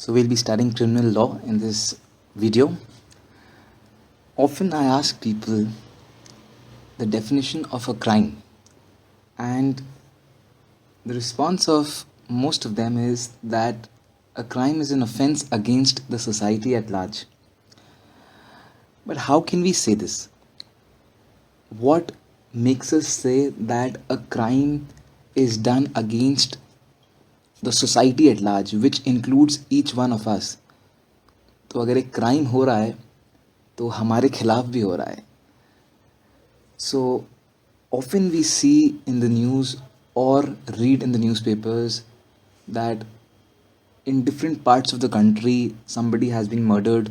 So we'll be studying criminal law in this video. Often I ask people the definition of a crime, and the response of most of them is that a crime is an offense against the society at large. But how can we say this? What makes us say that a crime is done against the society at large, which includes each one of us? तो अगर एक crime हो रहा है तो हमारे खिलाफ भी हो रहा है. So often we see in the news or read in the newspapers that in different parts of the country somebody has been murdered,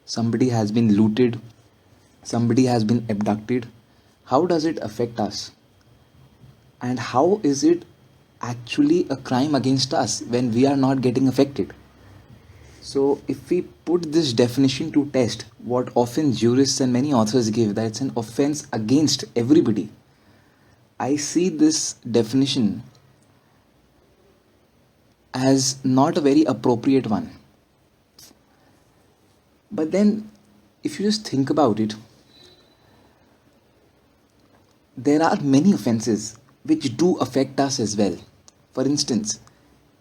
somebody has been looted, somebody has been abducted. How does it affect us? And how is it actually a crime against us when we are not getting affected? So if we put this definition to test, what often jurists and many authors give, that it's an offense against everybody, I see this definition as not a very appropriate one. But then if you just think about it, there are many offenses which do affect us as well. For instance,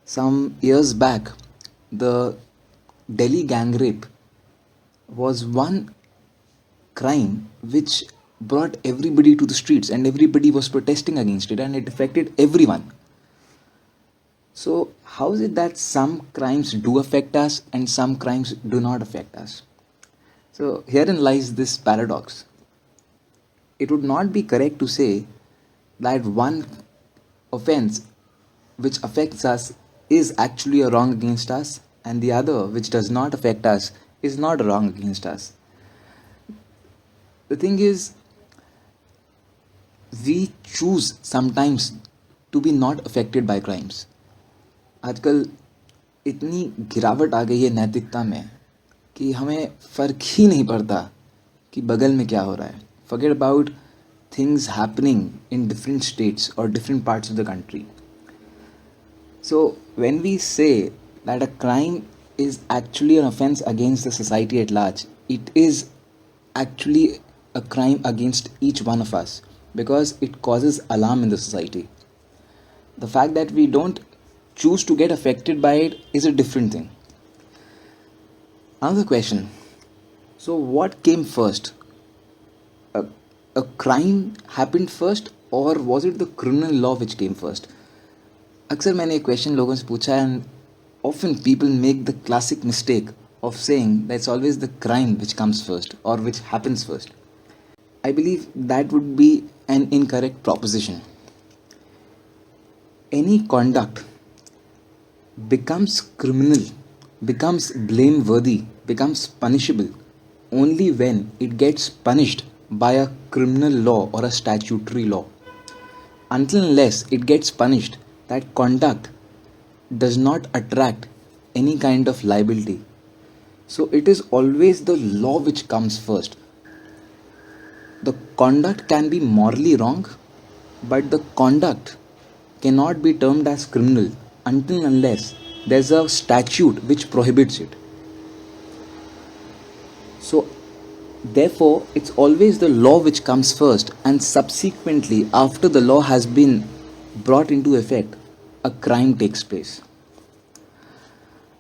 some years back, the Delhi gang rape was one crime which brought everybody to the streets and everybody was protesting against it, and it affected everyone. So how is it that some crimes do affect us and some crimes do not affect us? So herein lies this paradox. It would not be correct to say that one offense which affects us is actually a wrong against us, and the other which does not affect us is not a wrong against us. The thing is, we choose sometimes to be not affected by crimes. आजकल इतनी गिरावट आ गई है नैतिकता में कि हमें फ़र्क ही नहीं पड़ता कि बगल में क्या हो रहा है. Forget about things happening in different states or different parts of the country. So when we say that a crime is actually an offense against the society at large, it is actually a crime against each one of us because it causes alarm in the society. The fact that we don't choose to get affected by it is a different thing. Another question. So what came first? A crime happened first, or was it the criminal law which came first? अक्सर मैंने एक question लोगों से पूछा है, and often people make the classic mistake of saying that it's always the crime which comes first or which happens first. I believe that would be an incorrect proposition. Any conduct becomes criminal, becomes blameworthy, becomes punishable only when it gets punished by a criminal law or a statutory law. Until unless it gets punished, that conduct does not attract any kind of liability. So it is always the law which comes first. The conduct can be morally wrong, but the conduct cannot be termed as criminal until unless there's a statute which prohibits it. So therefore, it's always the law which comes first, and subsequently, after the law has been brought into effect, a crime takes place.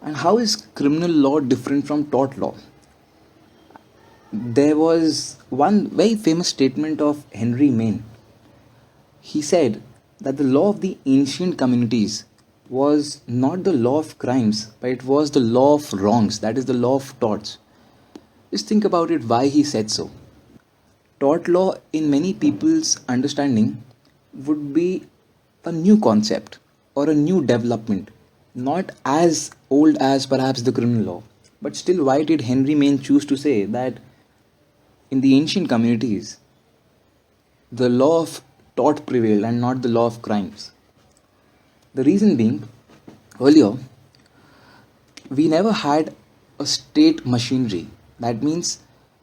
And how is criminal law different from tort law? There was one very famous statement of Henry Maine. He said that the law of the ancient communities was not the law of crimes, but it was the law of wrongs, that is the law of torts. Just think about it, why he said so. Tort law, in many people's understanding, would be a new concept or a new development, not as old as perhaps the criminal law. But still, why did Henry Maine choose to say that in the ancient communities, the law of tort prevailed and not the law of crimes? The reason being, earlier, we never had a state machinery. That means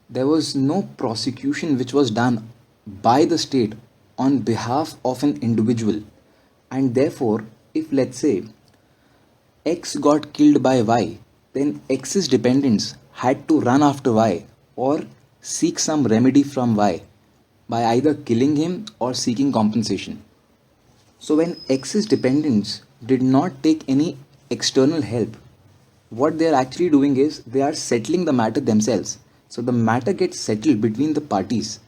there was no prosecution which was done by the state on behalf of an individual. And therefore, if let's say X got killed by Y, then X's dependents had to run after Y or seek some remedy from Y by either killing him or seeking compensation. So when X's dependents did not take any external help, what they are actually doing is they are settling the matter themselves. So the matter gets settled between the parties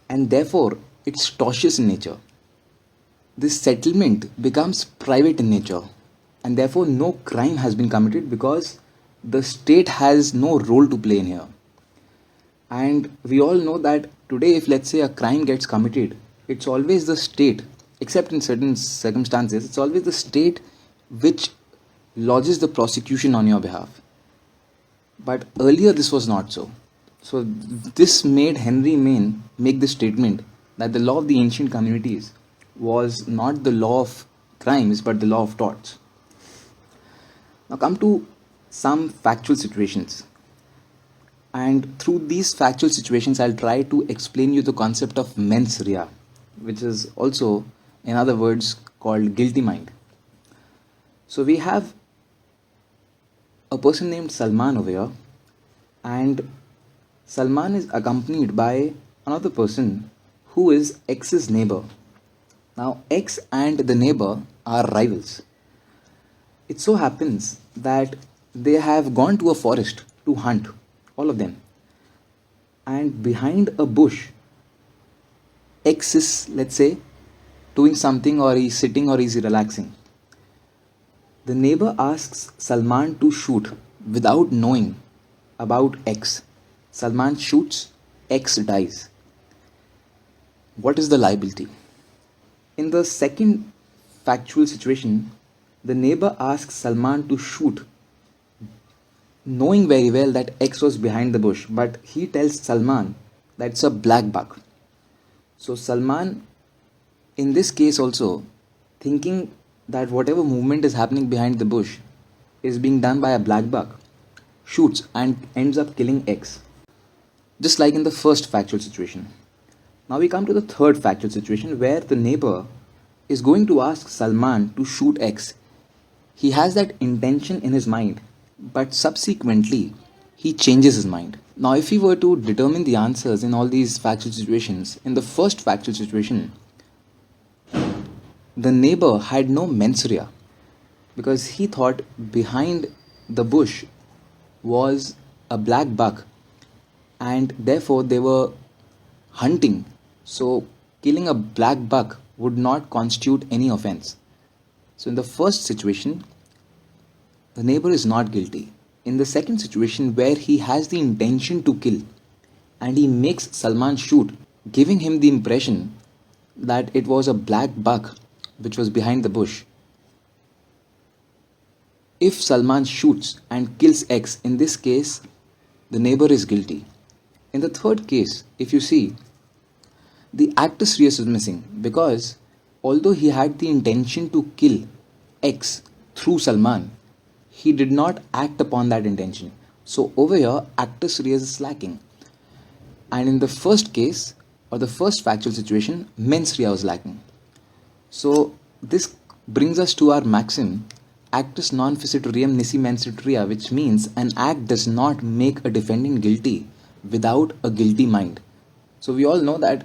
and therefore it's tortious in nature. This settlement becomes private in nature and therefore no crime has been committed because the state has no role to play in here. And we all know that today, if let's say a crime gets committed, it's always the state, except in certain circumstances, it's always the state which lodges the prosecution on your behalf. But earlier, this was not so. So, this made Henry Maine make this statement that the law of the ancient communities was not the law of crimes but the law of torts. Now, come to some factual situations. And through these factual situations, I'll try to explain you the concept of mens rea, which is also, in other words, called guilty mind. So we have a person named Salman over here, and Salman is accompanied by another person who is X's neighbor. Now, X and the neighbor are rivals. It so happens that they have gone to a forest to hunt, all of them. And behind a bush, X is, let's say, doing something, or he's sitting, or he's relaxing. The neighbor asks Salman to shoot without knowing about X. Salman shoots, X dies. What is the liability? In the second factual situation, the neighbor asks Salman to shoot, knowing very well that X was behind the bush, but he tells Salman that it's a black buck. So Salman, in this case also, thinking that whatever movement is happening behind the bush is being done by a black buck, shoots and ends up killing X. Just like in the first factual situation. Now we come to the third factual situation where the neighbor is going to ask Salman to shoot X. He has that intention in his mind, but subsequently he changes his mind. Now, if we were to determine the answers in all these factual situations, in the first factual situation, the neighbor had no mens rea because he thought behind the bush was a black buck and therefore they were hunting. So, killing a black buck would not constitute any offense. So, in the first situation, the neighbor is not guilty. In the second situation, where he has the intention to kill and he makes Salman shoot, giving him the impression that it was a black buck which was behind the bush. If Salman shoots and kills X, in this case, the neighbor is guilty. In the third case, if you see, the actus reus is missing because although he had the intention to kill X through Salman, he did not act upon that intention. So over here, actus reus is lacking. And in the first case, or the first factual situation, mens rea was lacking. So this brings us to our maxim, actus non ficitorium nisi mens rea, which means an act does not make a defendant guilty without a guilty mind. So we all know that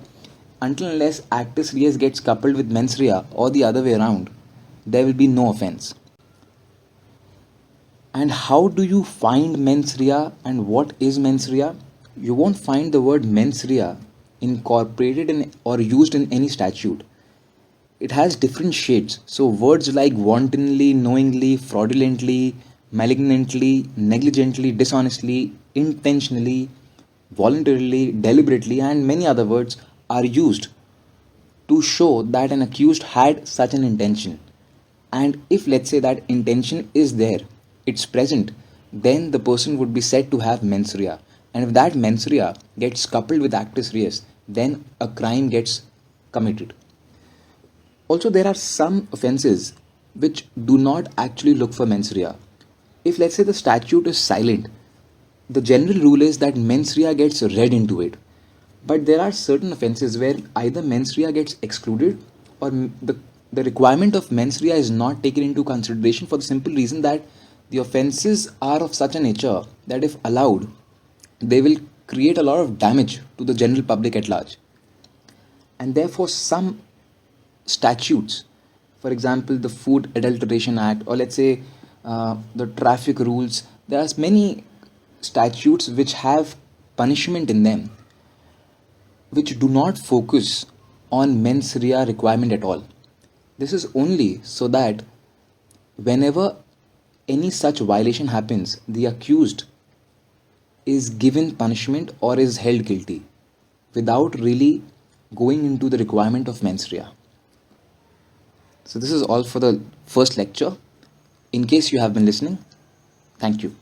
until unless actus reus gets coupled with mens rea or the other way around, there will be no offense. And how do you find mens rea and what is mens rea? You won't find the word mens rea incorporated in or used in any statute. It has different shades. So words like wantonly, knowingly, fraudulently, malignantly, negligently, dishonestly, intentionally, voluntarily, deliberately, and many other words are used to show that an accused had such an intention. And if let's say that intention is there, it's present, then the person would be said to have mens rea. And if that mens rea gets coupled with actus reus, then a crime gets committed. Also, there are some offenses which do not actually look for mens rea. If let's say the statute is silent, the general rule is that mens rea gets read into it. But there are certain offenses where either mens rea gets excluded or the the requirement of mens rea is not taken into consideration for the simple reason that the offenses are of such a nature that if allowed, they will create a lot of damage to the general public at large. And therefore, some statutes, for example, the Food Adulteration Act, or let's say the traffic rules, there are many statutes which have punishment in them which do not focus on mens rea requirement at all. This is only so that whenever any such violation happens, the accused is given punishment or is held guilty without really going into the requirement of mens rea. So, this is all for the first lecture. In case you have been listening, thank you.